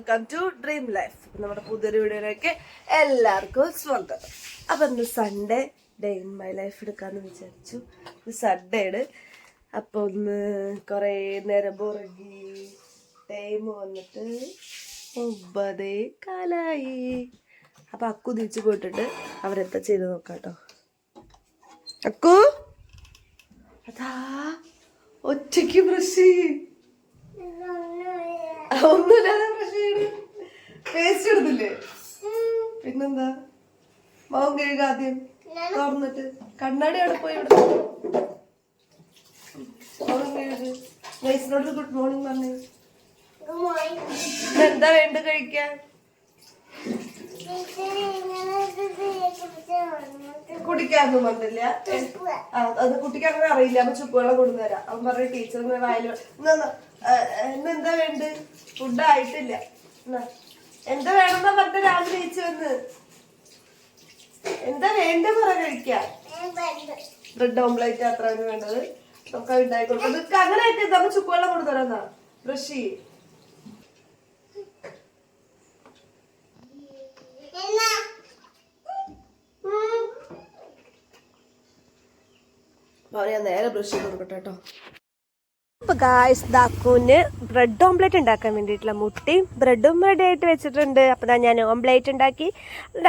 Welcome to dream life. നമ്മുടെ പുതിയൊരു വീഡിയോയിലേക്ക് എല്ലാവർക്കും സ്വാഗതം. അപ്പൊ ഇന്ന് Sunday day in my life എടുക്കാന്ന് വിചാരിച്ചു. സൺഡേ ആണ്. അപ്പൊ ഒന്ന് കൊറേ നേരം ഉറങ്ങി. ടൈം വന്നിട്ട് 9:15. അപ്പൊ അക്കു തിരിച്ചു പോയിട്ടുണ്ട്. അവരെന്താ ചെയ്ത് നോക്കാട്ടോ. അക്കു അതാ ഒറ്റയ്ക്ക് ബ്രഷ് ഒന്നുമില്ലാതെ ബ്രഷ് ചെയ്യണ. പേസ്റ്റ് എടുത്തില്ലേ? പിന്നെന്താ മുഖം കഴുക ആദ്യം തുറന്നിട്ട് കണ്ണാടി അവിടെ പോയി മുഖം കഴുക്. നൈസിനോട് ഗുഡ് മോർണിംഗ് പറഞ്ഞു. എന്താ വേണ്ട കഴിക്കാൻ? കുടിക്കാനൊന്നും പറഞ്ഞില്ല. അത് കുട്ടിക്ക് അങ്ങനെ അറിയില്ല. അപ്പൊ ചുക്കുവെള്ളം കൊണ്ടുവരാം. അവൻ പറഞ്ഞ ടീച്ചറിന് വായില് എന്താ വേണ്ട? ഫുഡ് ആയിട്ടില്ല. എന്താ വേണമെന്നാ പറഞ്ഞ രാവിലെ കഴിച്ചു വന്ന്. എന്താ വേണ്ട പറ കഴിക്കാൻ? ബ്രെഡ് ഓംപ്ലേറ്റ് അത്രയാണ് വേണ്ടത്. നമുക്ക് ഉണ്ടാക്കി കൊടുക്കാം. ഇതൊക്കെ അങ്ങനെ ആയിട്ട് നമ്മൾ ചുക്കുവെള്ളം കൊണ്ടുവരാന്നാ. ബ്രഷ് ഞാൻ നേരെ ബ്രഷ് ചെയ്ത് കൊടുക്കട്ടെ കേട്ടോ. അപ്പൊ ഗായ്സ് ദാക്കൂന് ബ്രെഡ് ഓംപ്ലേറ്റ് ഉണ്ടാക്കാൻ വേണ്ടിയിട്ടുള്ള മുട്ടയും ബ്രെഡും റെഡി ആയിട്ട് വെച്ചിട്ടുണ്ട്. അപ്പൊ ഞാൻ ഓംപ്ലേറ്റ് ഉണ്ടാക്കി.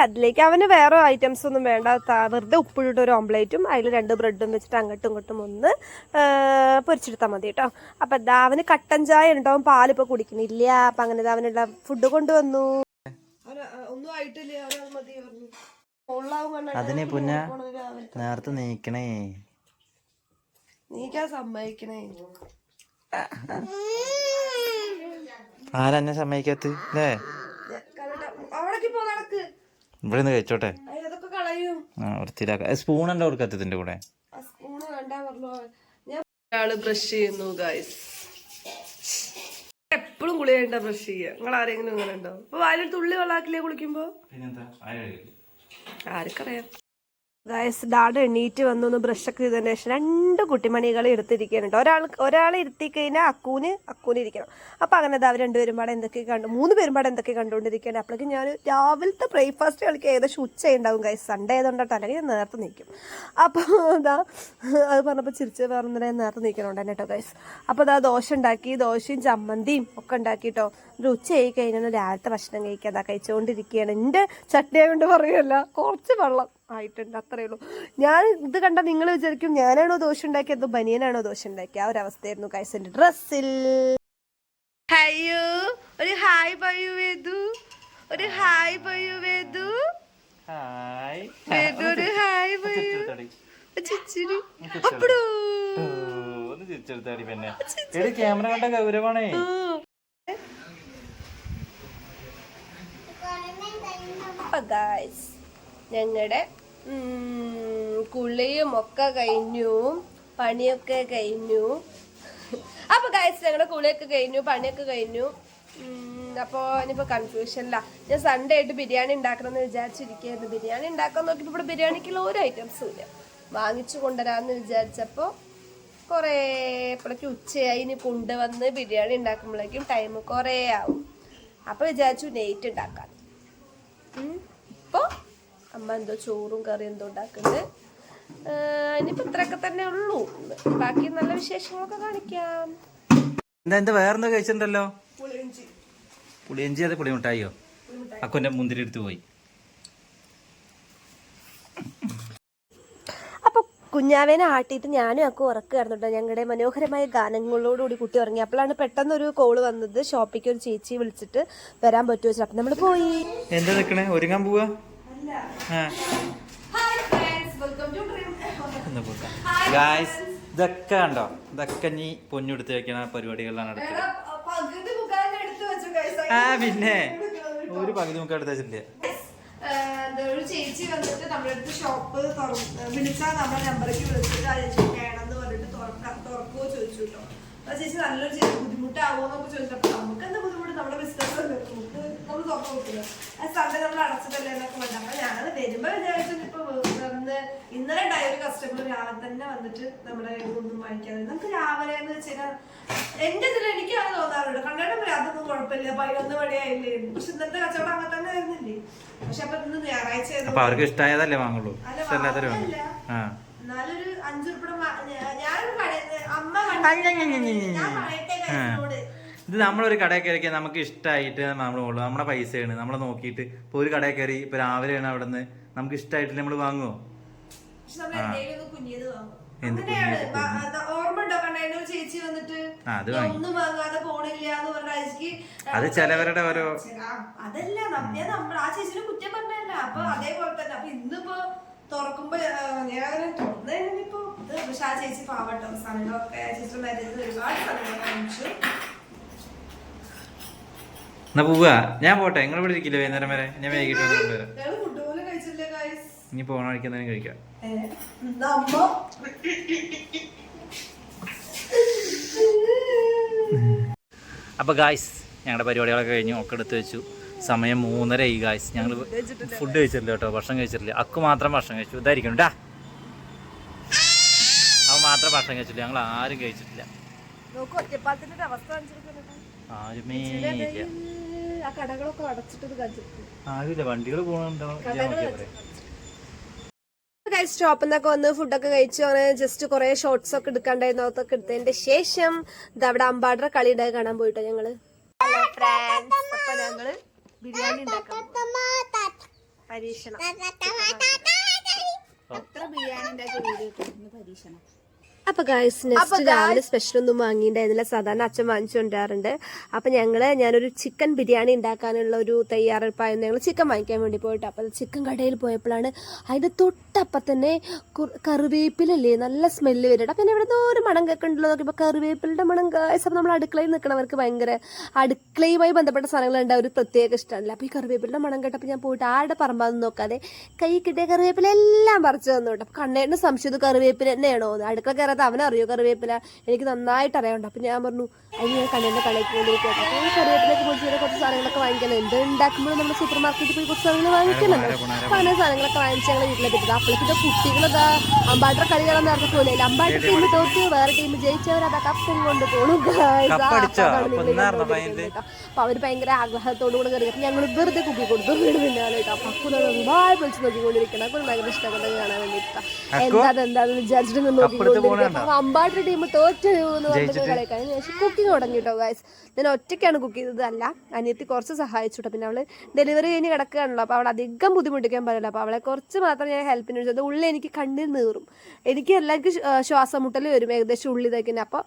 അതിലേക്ക് അവന് വേറെ ഐറ്റംസ് ഒന്നും വേണ്ട. വെറുതെ ഉപ്പിട്ടിട്ട് ഒരു ഓംപ്ലേറ്റും അതിൽ 2 ബ്രെഡും വെച്ചിട്ട് അങ്ങോട്ടും ഇങ്ങോട്ടും ഒന്ന് പൊരിച്ചെടുത്താൽ മതി കേട്ടോ. അപ്പൊ അവന് കട്ടൻ ചായ ഉണ്ടാവും. പാലിപ്പോ കുടിക്കുന്നില്ല. അപ്പൊ അങ്ങനെ അവനുള്ള ഫുഡ് കൊണ്ടുവന്നു. ഒന്നും ആയിട്ടില്ല. അതിനെ പിന്നെ നേരത്തെ നീക്കണേ. നീക്കാൻ സമ്മതിക്കണേ. ആരെന്നെ സമ്മതിക്കാത്ത അല്ലേ? ഇവിടെ നിന്ന് കഴിച്ചോട്ടെ. സ്പൂൺ ഉണ്ടോ കൊടുക്കത്തിന്റെ കൂടെ? ഒരാള് ബ്രഷ് ചെയ്യുന്നു ഗൈസ്. എപ്പോഴും കുളി കഴിഞ്ഞ ബ്രഷ് ചെയ്യുക. നിങ്ങൾ ആരെങ്കിലും ഇങ്ങനെ ഉണ്ടോ? ഇപ്പൊ വായിലൊരു തുള്ളി വെള്ളാക്കില്ലേ കുളിക്കുമ്പോ? ആർക്കറിയാം. ഗൈസ് ഡാഡ് എണ്ണീറ്റ് വന്നൊന്ന് ബ്രഷൊക്കെ ചെയ്തതിന് ശേഷം 2 കുട്ടിമണികളെ എടുത്തിരിക്കാനുണ്ട്. ഒരാളെ ഇരുത്തി കഴിഞ്ഞാൽ അക്കൂന് ഇരിക്കണം. അപ്പൊ അങ്ങനെ അവർ 2 പേരും പാടെ എന്തൊക്കെ 3 പേരും പാടെ എന്തൊക്കെ കണ്ടുകൊണ്ടിരിക്കുകയാണ്. അപ്പോഴേക്കും ഞാൻ രാവിലത്തെ ബ്രേക്ക്ഫാസ്റ്റ് കളിക്കുക ഏകദേശം ഉച്ചയുണ്ടാവും ഗൈസ്. സൺഡേ ആയതുകൊണ്ടോ അല്ലെങ്കിൽ ഞാൻ നേരത്തെ നിൽക്കും. അപ്പോൾ അതാ അത് പറഞ്ഞപ്പോൾ ചിരിച്ച് പറഞ്ഞാൽ നേരത്തെ നിൽക്കണോണ്ട് തന്നെ കേട്ടോ ഗൈസ്. അപ്പോൾ അതാ ദോശ ഉണ്ടാക്കി. ദോശയും ചമ്മന്തിയും ഒക്കെ ഉണ്ടാക്കി കേട്ടോ. ഒരു ഉച്ചയായി കഴിഞ്ഞാൽ രാവിലത്തെ ഭക്ഷണം കഴിക്കുക. അതാ കഴിച്ചുകൊണ്ടിരിക്കുകയാണ്. എൻ്റെ ചട്നിയെ കൊണ്ട് പറയുമല്ല, കുറച്ച് വെള്ളം ആയിട്ടുണ്ട്, അത്രയേ ഉള്ളൂ. ഞാൻ ഇത് കണ്ട നിങ്ങൾ വിചാരിക്കും ഞാനാണോ ദോശ ഉണ്ടാക്കിയത്, ബനിയനാണോ ദോശ ഉണ്ടാക്കിയ ആ ഒരു അവസ്ഥയായിരുന്നു ഗൈസിന്റെ ഡ്രസ്സിൽ. ഹയ്യോ ഒരു ഹായ് പറയൂ വേദു. ഒരു ഹായ് പറയൂ വേദു. വേദു ഒരു ഹായ് പറയൂ. അപ്പടോ ക്യാമറ കണ്ട ഗൗരവാണേ. ഞങ്ങളുടെ കുളിയും ഒക്കെ കഴിഞ്ഞു, പണിയൊക്കെ കഴിഞ്ഞു. അപ്പൊ ഗൈസ് ഞങ്ങളുടെ കുളിയൊക്കെ കഴിഞ്ഞു, പണിയൊക്കെ കഴിഞ്ഞു. അപ്പോൾ ഇനിയിപ്പോൾ കൺഫ്യൂഷനില്ല. ഞാൻ സൺഡേ ആയിട്ട് ബിരിയാണി ഉണ്ടാക്കണമെന്ന് വിചാരിച്ചിരിക്കുകയായിരുന്നു. ബിരിയാണി ഉണ്ടാക്കാൻ നോക്കിയപ്പോൾ ഇവിടെ ബിരിയാണിക്കുള്ള ഒരു ഐറ്റംസും ഇല്ല. വാങ്ങിച്ചു കൊണ്ടുവരാമെന്ന് വിചാരിച്ചപ്പോൾ കുറേ ഇപ്പോഴേക്ക് ഉച്ചയായി. ഇനി കൊണ്ടുവന്ന് ബിരിയാണി ഉണ്ടാക്കുമ്പോഴേക്കും ടൈം കുറേ ആവും. അപ്പോൾ വിചാരിച്ചു നെയ്റ്റ് ഉണ്ടാക്കാൻ. ഇപ്പോൾ അമ്മ എന്തോ ചോറും കറിയും എന്തോ ഉണ്ടാക്കുന്നത്. ഇനിയിപ്പോൾ ഇത്രയൊക്കെ തന്നെ ഉള്ളൂ. ബാക്കി നല്ല വിശേഷങ്ങളൊക്കെ കാണിക്കാം. എന്താ വേറെന്തോ കഴിച്ചിട്ടുണ്ടല്ലോ? പുളിയഞ്ചി. അത് പുളിമുട്ടായിയോ? അക്കുന്റെ മുന്തിരി എടുത്ത് പോയി. അപ്പൊ കുഞ്ഞാവേനെ ആട്ടിയിട്ട് ഞാനും അക്കു ഉറക്കുകയായിരുന്നുണ്ടോ. ഞങ്ങളുടെ മനോഹരമായ ഗാനങ്ങളോടുകൂടി കുട്ടി ഉറങ്ങി. അപ്പോഴാണ് പെട്ടെന്നൊരു കോള് വന്നത്. ഷോപ്പിക്ക് ഒരു ചേച്ചി വിളിച്ചിട്ട് വരാൻ പറ്റുമോ വെച്ചാൽ അപ്പൊ നമ്മള് പോയി. എന്താ നിക്കണേ? ഒരുങ്ങാൻ പോവാ? ഇതൊക്കെ ഉണ്ടോ? ഇതൊക്കെ നീ പൊന്നെടുത്ത് വെക്കണ പരിപാടികളിലാണ് അടുത്തത്. പിന്നെ ഒരു പകുതി മുക്കാൽ എടുത്ത് വെച്ചിട്ടില്ല. ഒരു ചേച്ചി വന്നിട്ട് നമ്മുടെ അടുത്ത് ഷോപ്പ് വിളിച്ചാൽ നമ്മുടെ നമ്പറേക്ക് വിളിച്ചിട്ട് ആ ചേച്ചി വേണമെന്ന് പറഞ്ഞിട്ട് തുറക്കുമോ ചോദിച്ചു കേട്ടോ. ചേച്ചി നല്ലൊരു ചേച്ചി ബുദ്ധിമുട്ടാവുമെന്നൊക്കെ ചോദിച്ചപ്പോൾ നമുക്ക് എന്താ ബുദ്ധിമുട്ട്, നമ്മുടെ ബിസിനസ് നമ്മൾ തുറന്നു കൊടുക്കുന്നത് സൺഡേ നമ്മൾ അടച്ചിട്ടല്ലേ എന്നൊക്കെ പറഞ്ഞു. അപ്പൊ ഞങ്ങൾ വരുമ്പോ വിചാരിച്ചു ഇപ്പൊ ഇന്നലെ ഉണ്ടായ ഒരു കസ്റ്റമർ രാവിലെ തന്നെ വന്നിട്ട് നമ്മുടെ ഒന്നും വാങ്ങിക്കാതെ നമുക്ക് രാവിലെ എന്ന് വെച്ചാൽ എന്റെ ഇതിൽ എനിക്കാണ് തോന്നാറുണ്ട് കണ്ടേണ്ട പോലെ അതൊന്നും കുഴപ്പമില്ല 11 മണിയായില്ലേ, പക്ഷെ ഇന്നത്തെ കച്ചവടം അങ്ങനെ തന്നെ ആയിരുന്നില്ലേ. പക്ഷെ അപ്പൊ ഇന്ന് ഞായറാഴ്ച അവർക്ക് ഇഷ്ടമായതല്ലേ വാങ്ങുള്ളൂ, എന്നാലൊരു 5 ഉറുപ്പിക ഞാനൊരു അമ്മ ഇത് നമ്മളൊരു കടയിൽ കയറിയാൽ നമുക്ക് ഇഷ്ടമായിട്ട് നമ്മൾ നമ്മുടെ പൈസയാണ് നമ്മൾ നോക്കിയിട്ട് ഇപ്പൊ ഒരു കടയിൽ കയറി ഇപ്പൊ രാവിലെയാണ് അവിടെ നിന്ന് നമുക്ക് ഇഷ്ടമായിട്ട് നമ്മൾ വാങ്ങുമോ? ചേച്ചി വന്നിട്ട് ഒന്നും വാങ്ങാതെ പോണില്ല എന്ന് പറഞ്ഞ അത് ചിലവരുടെ ഓരോ അതല്ല നമ്മൾ ആ ചേച്ചിനെ കുറ്റം പറഞ്ഞല്ല. അപ്പൊ അതേപോലെ തന്നെ അപ്പൊ ഇന്നിപ്പോ തുറക്കുമ്പോ ഞാൻ തുറന്നിപ്പോ പക്ഷെ ആ ചേച്ചി പാവട്ടോ സാധനങ്ങളൊക്കെ ചേച്ചിയുടെ മരുന്ന് ഒരുപാട് സാധനങ്ങൾ വാങ്ങിച്ചു. എന്നാ പോവാ, ഞാൻ പോട്ടെ, നിങ്ങൾ ഇവിടെ ഇരിക്കില്ല വൈകുന്നേരം വരെ, ഞാൻ വൈകിട്ട് വരാം. ഫുഡ് പോലും കഴിച്ചില്ലേ ഗൈസ്? ഇനി പോണ കഴിക്കുന്നതിനും കഴിക്കാം. അപ്പൊ ഗായ്സ് ഞങ്ങളുടെ പരിപാടികളൊക്കെ കഴിഞ്ഞു, ഒക്കെ എടുത്ത് വെച്ചു. സമയം 3:30 ഗായ്സ്. ഞങ്ങൾ ഫുഡ് കഴിച്ചിട്ടില്ല കേട്ടോ, ഭക്ഷണം കഴിച്ചിട്ടില്ല. അക്കു മാത്രം ഭക്ഷണം കഴിച്ചു. ഇതായിരിക്കും ടാ, അവ മാത്രം ഭക്ഷണം കഴിച്ചിട്ടില്ല, ഞങ്ങൾ ആരും കഴിച്ചിട്ടില്ല. ആരുമേ ഇല്ല, ആരുമില്ല, വണ്ടികൾ പോകണുണ്ടോ? സ്റ്റോപ്പിൽ നിന്നൊക്കെ വന്ന് ഫുഡൊക്കെ കഴിച്ചു. അങ്ങനെ ജസ്റ്റ് കുറെ ഷോർട്സ് ഒക്കെ എടുക്കാണ്ടായിരുന്നു. അതൊക്കെ എടുത്തതിന്റെ ശേഷം ഇത് അവിടെ അമ്പാടറ കളി ഉണ്ടായി കാണാൻ പോയിട്ടോ ഞങ്ങള്. അപ്പൊ ഞങ്ങള് ബിരിയാണി ഉണ്ടാക്കാം, പരീക്ഷണം. അപ്പൊ ഗൈസ് നെക്സ്റ്റ് രാവിലെ സ്പെഷ്യൽ ഒന്നും വാങ്ങിയിട്ടുണ്ടായിരുന്നില്ല, സാധാരണ അച്ഛൻ വാങ്ങിച്ചുകൊണ്ടിരാറുണ്ട്. അപ്പൊ ഞാനൊരു ചിക്കൻ ബിരിയാണി ഉണ്ടാക്കാനുള്ള ഒരു തയ്യാറെടുപ്പായിരുന്നു. ഞങ്ങൾ ചിക്കൻ വാങ്ങിക്കാൻ വേണ്ടി പോയിട്ട് അപ്പൊ ചിക്കൻ കടയിൽ പോയപ്പോഴാണ് അതിന്റെ തൊട്ടപ്പം തന്നെ കറിവേപ്പിലല്ലേ നല്ല സ്മെല്ല് വരും. അപ്പൊ ഇവിടെ ഒരു മണം കേൾക്കണ്ടല്ലോ നോക്കിയപ്പോ കറിവേപ്പിലിന്റെ മണം ഗൈസ്. അപ്പൊ നമ്മൾ അടുക്കളയിൽ നിൽക്കണവർക്ക് ഭയങ്കര അടുക്കളയുമായി ബന്ധപ്പെട്ട സാധനങ്ങളുണ്ട്, ഒരു പ്രത്യേക ഇഷ്ടമല്ല. അപ്പൊ ഈ കറിവേപ്പിലിന്റെ മണം കേട്ടപ്പോൾ ഞാൻ പോയിട്ട് ആരുടെ പറമ്പാന്ന് നോക്കാതെ കൈ കിട്ടിയ കറിവേപ്പില എല്ലാം പറിച്ചു തന്നു കേട്ടോ. അപ്പൊ കണ്ണേന്റെ സംശയം കറിവേപ്പില തന്നെയാണോ, അടുക്കള കയറാത്ത അവനറിയോ കറിവേപ്പില, എനിക്ക് നന്നായിട്ട് അറിയാറുണ്ട്. അപ്പൊ ഞാൻ പറഞ്ഞു അതിന് ഞാൻ കണ്ണേന്റെ കളയ്ക്ക് കൊണ്ടിരിക്കട്ടെ. അപ്പോൾ കറിവേപ്പിലേക്ക് പൊടിച്ച് കുറച്ച് സാധനങ്ങളൊക്കെ വാങ്ങിക്കണം. എന്ത് ഉണ്ടാക്കുമ്പോഴും നമ്മൾ സൂപ്പർ മാർക്കറ്റിൽ പോയി കുറച്ച് സാധനങ്ങൾ വാങ്ങിക്കണല്ലോ. അപ്പൊ അങ്ങനെ സാധനങ്ങളൊക്കെ വാങ്ങിച്ച് ഞങ്ങൾ വീട്ടിലേക്ക് എത്തുന്നത്. അപ്പോഴത്തെ കുട്ടികളതാ അമ്പാട്ട കളി കാണാൻ നേരത്തെ പോലെ അമ്പാട്ട ടീം തോറ്റ് വേറെ ടീം ജയിച്ചവർ അതാ കപ്പും കൊണ്ട് പോണു. അപ്പൊ അവര് ഭയങ്കര ആഗ്രഹത്തോടു കൂടെ കയറി. ഞങ്ങൾ വെറുതെ കുക്കി കൊടുത്തു വീട് പിന്നാലെ കേട്ടോ. അപ്പൊ ഒരുപാട് വിളിച്ച് നോക്കിക്കൊണ്ടിരിക്കണം. അപ്പൊ ഭയങ്കര ഇഷ്ടപ്പെട്ടത് കാണാൻ വേണ്ടിട്ട് എന്താന്ന് വിചാരിച്ചിട്ട് നോക്കിക്കൊണ്ടിരിക്കും. അപ്പൊ അമ്പാട്ട ടീം തോറ്റ് കളിക്കാൻ ശേഷം കുക്കിംഗ് തുടങ്ങി കേട്ടോ ഗൈസ്. ഞാൻ ഒറ്റയ്ക്കാണ് കുക്ക് ചെയ്തത്, അല്ല അനിയത്തി കുറച്ച് സഹായിച്ചു. പിന്നെ അവള് ഡെലിവറി കഴിഞ്ഞ് കിടക്കുകയാണല്ലോ, അപ്പോൾ അവൾ അധികം ബുദ്ധിമുട്ടിക്കാൻ പാടില്ല. അപ്പോൾ അവളെ കുറച്ച് മാത്രം ഞാൻ ഹെൽപ്പിന് വിളിച്ചത്. ഉള്ളിൽ എനിക്ക് കണ്ണിൽ നീറും, എനിക്ക് എല്ലാവർക്കും ശ്വാസം മുട്ടൽ വരും ഏകദേശം ഉള്ളി തയ്ക്കുന്നത്. അപ്പോൾ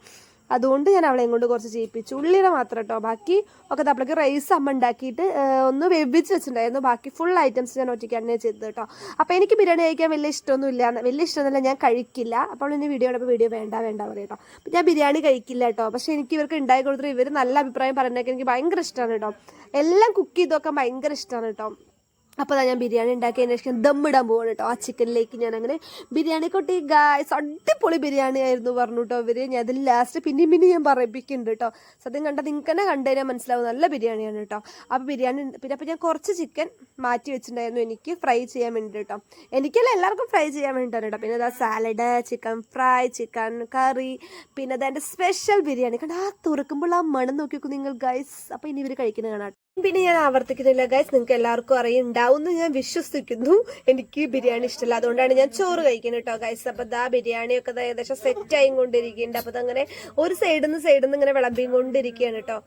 അതുകൊണ്ട് ഞാൻ അവളെയും കൊണ്ട് കുറച്ച് ചെയ്യിപ്പിച്ചു, ഉള്ളിയുടെ മാത്രം കേട്ടോ. ബാക്കി ഒക്കെ അപ്പോഴേക്ക് റൈസ് അമ്മ ഉണ്ടാക്കിയിട്ട് ഒന്ന് വെവിച്ച് വെച്ചിട്ടുണ്ടായിരുന്നു. ബാക്കി ഫുൾ ഐറ്റംസ് ഞാൻ ഒറ്റയ്ക്കാണ് ചെയ്തത് കേട്ടോ. അപ്പോൾ എനിക്ക് ബിരിയാണി കഴിക്കാൻ വലിയ ഇഷ്ടമൊന്നുമില്ല, ഞാൻ കഴിക്കില്ല. അപ്പോൾ ഇനി വീഡിയോ കണ്ടപ്പോൾ വീഡിയോ വേണ്ട പറയും കേട്ടോ. അപ്പോൾ ഞാൻ ബിരിയാണി കഴിക്കില്ല കേട്ടോ. പക്ഷേ എനിക്ക് ഇവർക്ക് ഉണ്ടാക്കി കൊടുത്തിട്ട് ഇവർ നല്ല അഭിപ്രായം പറയുന്നതൊക്കെ എനിക്ക് ഭയങ്കര ഇഷ്ടമാണ് കേട്ടോ. എല്ലാം കുക്ക് ചെയ്തൊക്കെ ഭയങ്കര ഇഷ്ടമാണ് കേട്ടോ. അപ്പോൾ ഞാൻ ബിരിയാണി ഉണ്ടാക്കിയതിന് ശേഷം ദമ്മിടാൻ പോവാണ് കേട്ടോ. ആ ചിക്കനിലേക്ക് ഞാൻ അങ്ങനെ ബിരിയാണി കൊട്ടി ഗായ്സ്, അടിപൊളി ബിരിയാണി ആയിരുന്നു പറഞ്ഞു കേട്ടോ ഇവർ. ഞാൻ അതിൽ ലാസ്റ്റ് പിന്നെയും ഞാൻ പറയിപ്പിക്കുന്നുണ്ട് കേട്ടോ. സത്യം കണ്ടാൽ നിങ്ങൾക്ക് തന്നെ കണ്ടുകഴിഞ്ഞാൽ മനസ്സിലാവും നല്ല ബിരിയാണിയാണ് കേട്ടോ. അപ്പോൾ ബിരിയാണി അപ്പോൾ ഞാൻ കുറച്ച് ചിക്കൻ മാറ്റി വെച്ചിട്ടുണ്ടായിരുന്നു എനിക്ക് ഫ്രൈ ചെയ്യാൻ വേണ്ടി കേട്ടോ. എനിക്കല്ല എല്ലാവർക്കും ഫ്രൈ ചെയ്യാൻ വേണ്ടിയിട്ടാണ് കേട്ടോ. പിന്നെ അതാ സാലഡ്, ചിക്കൻ ഫ്രൈ, ചിക്കൻ കറി, പിന്നെ അതെൻ്റെ സ്പെഷ്യൽ ബിരിയാണി കണ്ടാ തുറക്കുമ്പോൾ ആ മണം നോക്കി നോക്കും നിങ്ങൾ ഗൈസ്. അപ്പോൾ ഇനി ഇവർ കഴിക്കുന്നത് കാണാം. പിന്നെ ഞാൻ ആവർത്തിക്കുന്നില്ല ഗൈസ്, നിങ്ങൾക്ക് എല്ലാവർക്കും അറിയുണ്ടാവും എന്ന് ഞാൻ വിശ്വസിക്കുന്നു. എനിക്ക് ബിരിയാണി ഇഷ്ടമല്ല, അതുകൊണ്ടാണ് ഞാൻ ചോറ് കഴിക്കുന്നത് കേട്ടോ ഗൈസ്. അപ്പൊ ദാ ബിരിയാണിയൊക്കെ ഏകദേശം സെറ്റ് ആയി കൊണ്ടിരിക്കുന്നുണ്ട്. അപ്പൊ അതങ്ങനെ ഒരു സൈഡിൽ നിന്ന് ഇങ്ങനെ വിളമ്പിയും കൊണ്ടിരിക്കുകയാണ് കേട്ടോ.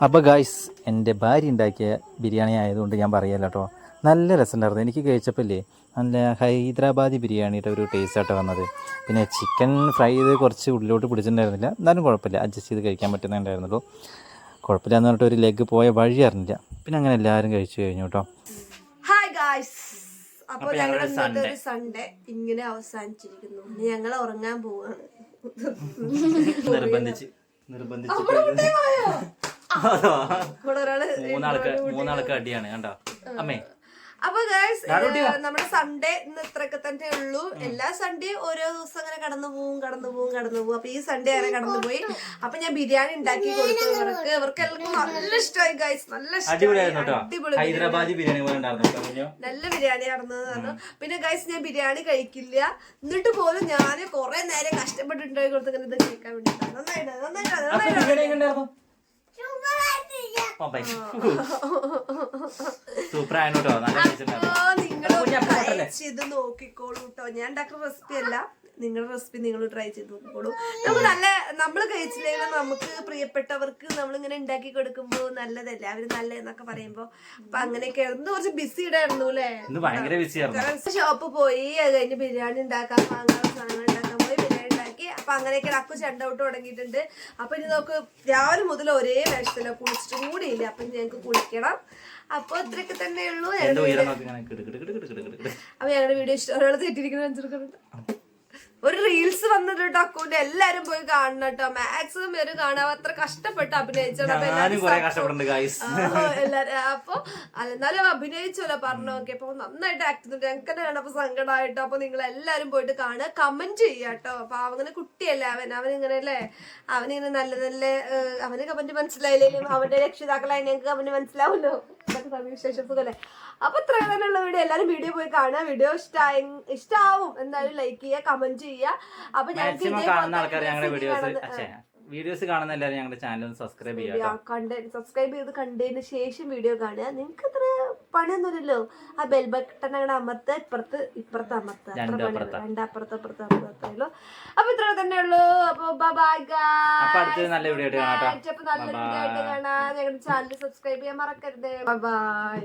അപ്പോൾ ഗൈസ് എൻ്റെ ഭാര്യ ഉണ്ടാക്കിയ ബിരിയാണി ആയതുകൊണ്ട് ഞാൻ പറയല്ല കേട്ടോ, നല്ല രസമുണ്ടായിരുന്നു. എനിക്ക് കഴിച്ചപ്പോഴല്ലേ നല്ല ഹൈദരാബാദി ബിരിയാണിയുടെ ഒരു ടേസ്റ്റ് ആട്ടോ വന്നത്. പിന്നെ ചിക്കൻ ഫ്രൈ ചെയ്ത് കുറച്ച് ഉള്ളിലോട്ട് പിടിച്ചിട്ടുണ്ടായിരുന്നില്ല, എന്നാലും കുഴപ്പമില്ല, അഡ്ജസ്റ്റ് ചെയ്ത് കഴിക്കാൻ പറ്റുന്നുണ്ടായിരുന്നുള്ളൂ. കുഴപ്പമില്ല എന്ന് പറഞ്ഞിട്ട് ഒരു ലെഗ് പോയ വഴി അറിഞ്ഞില്ല. പിന്നെ അങ്ങനെ എല്ലാവരും കഴിച്ചു കഴിഞ്ഞു കേട്ടോ. ഹായ് ഗായ്സ്, അപ്പോൾ ഞങ്ങളുടെ ഇന്നത്തെ ഒരു സൺഡേ ഇങ്ങനെ അവസാനിച്ചിരിക്കുന്നു. ഞങ്ങൾ ഉറങ്ങാൻ പോവാണ്. നിർബന്ധിച്ച് മൂന്നാൾക്ക് അടിയാണ് കണ്ടോ അമ്മേ. അപ്പൊ ഗൈസ് നമ്മുടെ സൺഡേ ഇന്ന് ഇത്രയൊക്കെ തന്നെ ഉള്ളൂ. എല്ലാ സൺഡേയും ഓരോ ദിവസം അങ്ങനെ കടന്നു പോകും. അപ്പൊ ഈ സൺഡേ അങ്ങനെ കടന്നുപോയി. അപ്പൊ ഞാൻ ബിരിയാണി ഉണ്ടാക്കി കൊടുത്തു ഇവർക്ക് എല്ലാവർക്കും നല്ല ഇഷ്ടമായി ഗൈസ്. നല്ല അടിപൊളി ഹൈദരാബാദി ബിരിയാണി നല്ല ബിരിയാണി ആണെന്ന് പറഞ്ഞു. പിന്നെ ഗൈസ് ഞാൻ ബിരിയാണി കഴിക്കില്ല, എന്നിട്ട് പോലും ഞാൻ കുറെ നേരം കഷ്ടപ്പെട്ടിട്ടുണ്ടായി കൊടുത്ത് ഇങ്ങനെ ഇത് കേൾക്കാൻ വേണ്ടിട്ടാണ്. നന്നായിട്ട് സൂപ്പർ ആയിട്ടോ. ഇത് നോക്കിക്കോളൂ കേട്ടോ. ഞാൻ ഉണ്ടാക്കുന്ന റെസിപ്പി അല്ല, നിങ്ങളുടെ റെസിപ്പി നിങ്ങൾ ട്രൈ ചെയ്ത് നോക്കിക്കോളൂ. നമുക്ക് നമ്മൾ കഴിച്ചില്ലെങ്കിൽ നമുക്ക് പ്രിയപ്പെട്ടവർക്ക് നമ്മളിങ്ങനെ ഉണ്ടാക്കി കൊടുക്കുമ്പോ നല്ലതല്ലേ, അവര് നല്ലതെന്നൊക്കെ പറയുമ്പോ. അപ്പൊ അങ്ങനെയൊക്കെ ആയിരുന്നു. കുറച്ച് ബിസി ഇടായിരുന്നു അല്ലേ, ഷോപ്പ് പോയി. അത് കഴിഞ്ഞ് ബിരിയാണി ഉണ്ടാക്കാൻ വാങ്ങാൻ സാധനങ്ങൾ ഉണ്ടാക്കാൻ പോയി, ബിരിയാണി ഉണ്ടാക്കി. അപ്പൊ അങ്ങനെയൊക്കെ അക്കു ചെണ്ടൗട്ട് തുടങ്ങിയിട്ടുണ്ട്. അപ്പൊ ഇനി നമുക്ക് രാവിലെ മുതൽ ഒരേ വേഷത്തില്ല, കുളിച്ചിട്ടും കൂടി ഇല്ല. അപ്പൊ ഞങ്ങക്ക് കുളിക്കണം. അപ്പൊ ഇത്രയൊക്കെ തന്നെയുള്ളൂ. അപ്പൊ ഞങ്ങളുടെ വീഡിയോ ഇഷ്ടമുള്ള തെറ്റിരിക്കുന്ന ഒരു റീൽസ് വന്നിട്ട് കേട്ടോ അക്കൗണ്ട്, എല്ലാരും പോയി കാണണം കേട്ടോ. മാക്സിമം പേര് കാണാൻ അത്ര കഷ്ടപ്പെട്ട് അഭിനയിച്ചാണ്. എല്ലാരും അപ്പൊ എന്നാലും അഭിനയിച്ചല്ലോ പറഞ്ഞു നോക്കി. അപ്പൊ നന്നായിട്ട് ആക്ട് ചെയ്യുന്നുണ്ട്. ഞങ്ങൾക്ക് തന്നെ കാണാൻ സങ്കടമായിട്ടോ. അപ്പൊ നിങ്ങൾ എല്ലാരും പോയിട്ട് കാണുക, കമന്റ് ചെയ്യാട്ടോ. അപ്പൊ അവങ്ങനെ കുട്ടിയല്ലേ അവനിങ്ങനെ അല്ലേ, അവനിങ്ങനെ നല്ല നല്ല അവന് കമന്റ് മനസ്സിലായില്ലെങ്കിലും അവന്റെ രക്ഷിതാക്കളായി ഞങ്ങൾക്ക് കമന്റ് മനസ്സിലാവുമല്ലോ. വിശേഷം സുഖല്ലേ. അപ്പൊ ഇത്ര തന്നെയുള്ള വീഡിയോ. എല്ലാരും വീഡിയോ പോയി കാണുക. വീഡിയോ ഇഷ്ടാവും എന്തായാലും ലൈക്ക് ചെയ്യുക, കമന്റ് ചെയ്യുക. അപ്പൊ വീഡിയോസ് കാണുന്ന എല്ലാവരും ഞങ്ങളുടെ ചാനൽ സബ്സ്ക്രൈബ് ചെയ്യുക. സബ്സ്ക്രൈബ് ചെയ്ത് കണ്ടതിന് ശേഷം വീഡിയോ കാണുക. നിങ്ങൾക്ക് ഇത്ര പണിയൊന്നുമില്ലല്ലോ. ആ ബെൽ ബട്ടൺ അങ്ങനെ അമർത്ത്, ഇപ്പുറത്ത് അമർത്തുക. രണ്ടപ്പുറത്തല്ലോ. അപ്പൊ ഇത്ര തന്നെ ഉള്ളൂ. അപ്പൊ ബൈ ഗൈസ്. നല്ല വീഡിയോ ആയിട്ട് കാണാം. ഞങ്ങളുടെ ചാനൽ സബ്സ്ക്രൈബ് ചെയ്യാൻ മറക്കരുത്. ബൈ.